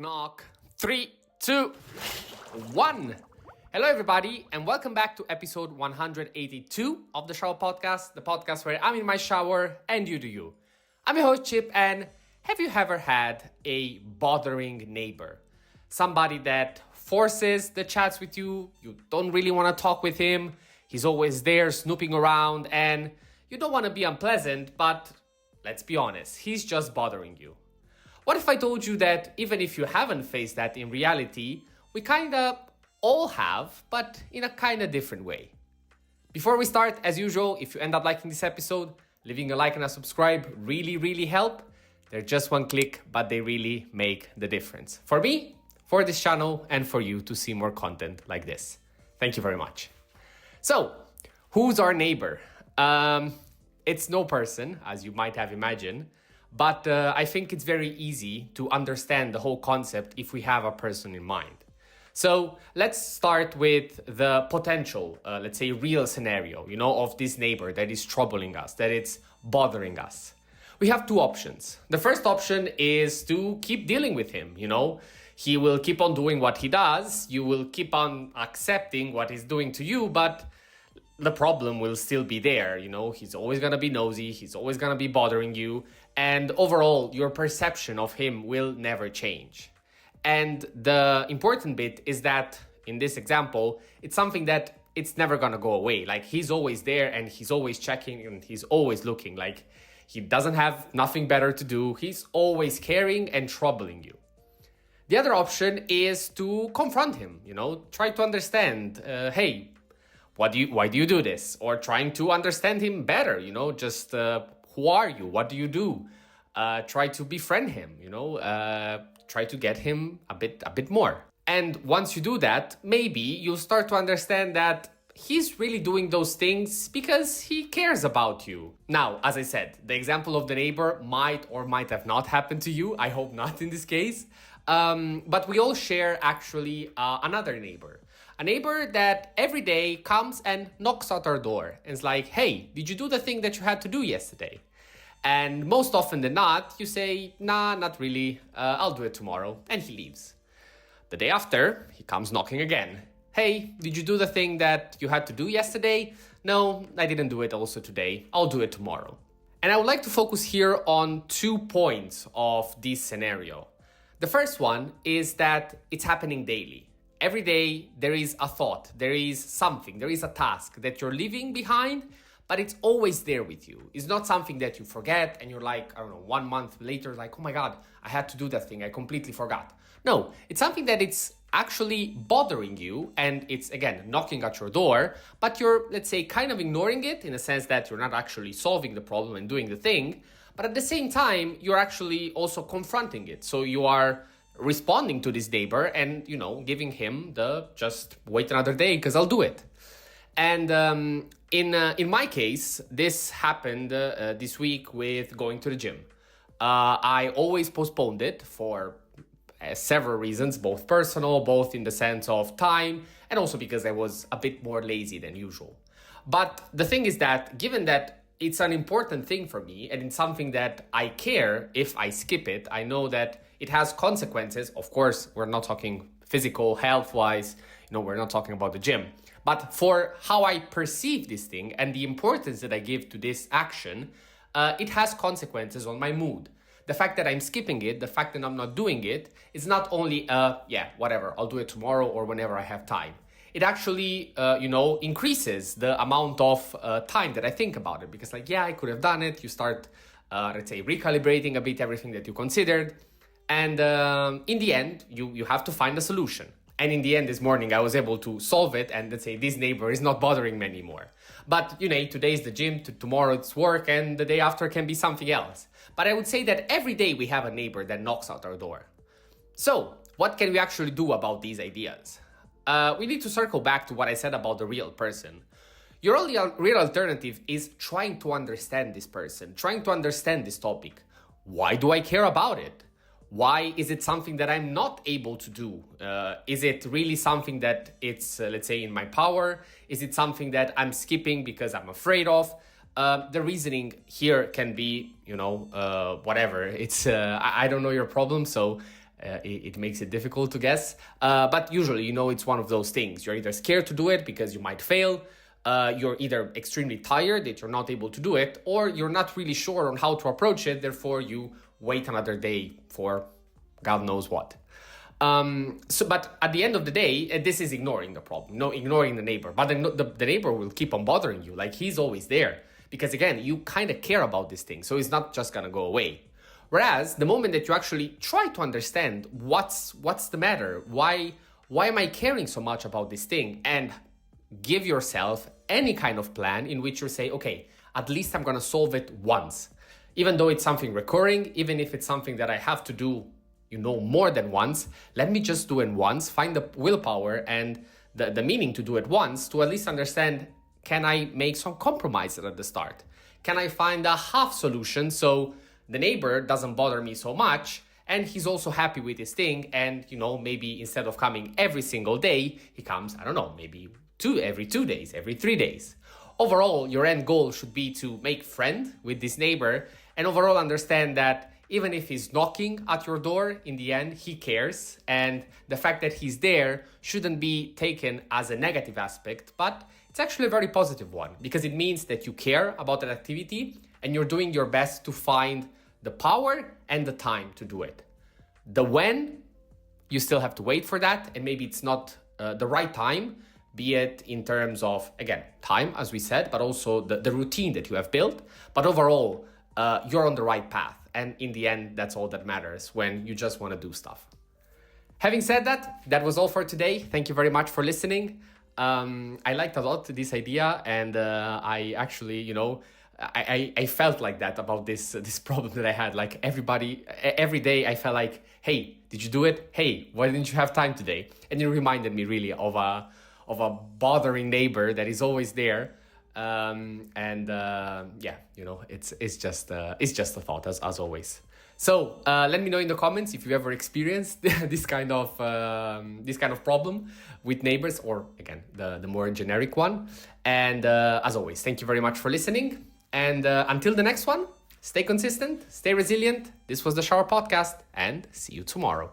knock. 3, 2, 1. Hello, everybody, and welcome back to episode 182 of the Shower Podcast, the podcast where I'm in my shower and you do you. I'm your host, Chip, and have you ever had a bothering neighbor? Somebody that forces the chats with you, you don't really want to talk with him, he's always there snooping around, and you don't want to be unpleasant, but let's be honest, he's just bothering you. What if I told you that even if you haven't faced that in reality, we kinda all have, but in a kinda different way? Before we start, as usual, if you end up liking this episode, leaving a like and a subscribe really help. They're just one click, but they really make the difference. For me, for this channel, and for you to see more content like this. Thank you very much. So, who's our neighbor? It's no person, as you might have imagined, but I think it's very easy to understand the whole concept if we have a person in mind. So let's start with the potential, let's say real scenario, of this neighbor that is troubling us, that it's bothering us. We have two options. The first option is to keep dealing with him, He will keep on doing what he does, you will keep on accepting what he's doing to you, but the problem will still be there, He's always gonna be nosy, he's always gonna be bothering you, and overall, your perception of him will never change. And the important bit is that, in this example, it's something that it's never gonna go away. Like, he's always there, and he's always checking, and he's always looking. Like, he doesn't have nothing better to do, he's always caring and troubling you. The other option is to confront him, try to understand, hey, why do you do this? Or trying to understand him better, just who are you? What do you do? Try to befriend him, try to get him a bit more. And once you do that, maybe you'll start to understand that he's really doing those things because he cares about you. Now, as I said, the example of the neighbor might or might have not happened to you. I hope not in this case. But we all share actually another neighbor. A neighbor that every day comes and knocks at our door and is like, hey, did you do the thing that you had to do yesterday? And most often than not, you say, nah, not really, I'll do it tomorrow, and he leaves. The day after, he comes knocking again. Hey, did you do the thing that you had to do yesterday? No, I didn't do it also today, I'll do it tomorrow. And I would like to focus here on 2 points of this scenario. The first one is that it's happening daily. Every day there is a thought, there is something, there is a task that you're leaving behind, but it's always there with you. It's not something that you forget and you're like, 1 month later, like, oh my God, I had to do that thing, I completely forgot. No, it's something that it's actually bothering you and it's, again, knocking at your door, but you're, let's say, kind of ignoring it in the sense that you're not actually solving the problem and doing the thing, but at the same time, you're actually also confronting it. So you are responding to this neighbor and, giving him the just wait another day because I'll do it. And in my case, this happened this week with going to the gym. I always postponed it for several reasons, both personal, both in the sense of time, and also because I was a bit more lazy than usual. But the thing is that, given that it's an important thing for me and it's something that I care if I skip it, I know that it has consequences. Of course, we're not talking physical, health-wise, we're not talking about the gym. But for how I perceive this thing and the importance that I give to this action, it has consequences on my mood. The fact that I'm skipping it, the fact that I'm not doing it, is not only, whatever, I'll do it tomorrow or whenever I have time. It actually, increases the amount of time that I think about it. Because I could have done it. You start, let's say, recalibrating a bit everything that you considered. And in the end, you have to find a solution. And in the end, this morning, I was able to solve it. And let's say this neighbor is not bothering me anymore. But, today is the gym, tomorrow it's work, and the day after can be something else. But I would say that every day we have a neighbor that knocks at our door. So what can we actually do about these ideas? We need to circle back to what I said about the real person. Your only real alternative is trying to understand this person, trying to understand this topic. Why do I care about it? Why is it something that I'm not able to do? Is it really something that it's, let's say, in my power? Is it something that I'm skipping because I'm afraid of? The reasoning here can be, whatever. It's, I don't know your problem, so it makes it difficult to guess. But usually, it's one of those things. You're either scared to do it because you might fail, you're either extremely tired that you're not able to do it, or you're not really sure on how to approach it, therefore you wait another day for God knows what. But at the end of the day, this is ignoring the problem, ignoring the neighbor. But the neighbor will keep on bothering you, like he's always there. Because again, you kind of care about this thing, so it's not just gonna go away. Whereas the moment that you actually try to understand what's the matter, why am I caring so much about this thing, and give yourself any kind of plan in which you say, okay, at least I'm gonna solve it once. Even though it's something recurring, even if it's something that I have to do more than once, let me just do it once, find the willpower and the meaning to do it once, to at least understand, can I make some compromises at the start? Can I find a half solution so the neighbor doesn't bother me so much and he's also happy with his thing, and maybe instead of coming every single day, he comes, I don't know, maybe every 2 days, every 3 days. Overall, your end goal should be to make friend with this neighbor and overall understand that even if he's knocking at your door, in the end, he cares. And the fact that he's there shouldn't be taken as a negative aspect, but it's actually a very positive one, because it means that you care about that activity and you're doing your best to find the power and the time to do it. The when, you still have to wait for that, and maybe it's not the right time, be it in terms of, again, time, as we said, but also the routine that you have built. But overall, you're on the right path. And in the end, that's all that matters when you just want to do stuff. Having said that, that was all for today. Thank you very much for listening. I liked a lot this idea, and I actually, I felt like that about this problem that I had. Like every day I felt like, hey, did you do it? Hey, why didn't you have time today? And it reminded me really of a bothering neighbor that is always there. It's just a thought as always. So let me know in the comments if you ever experienced this kind of problem with neighbors, or again the more generic one. And as always, thank you very much for listening. And until the next one, stay consistent, stay resilient. This was the Shower Podcast, and see you tomorrow.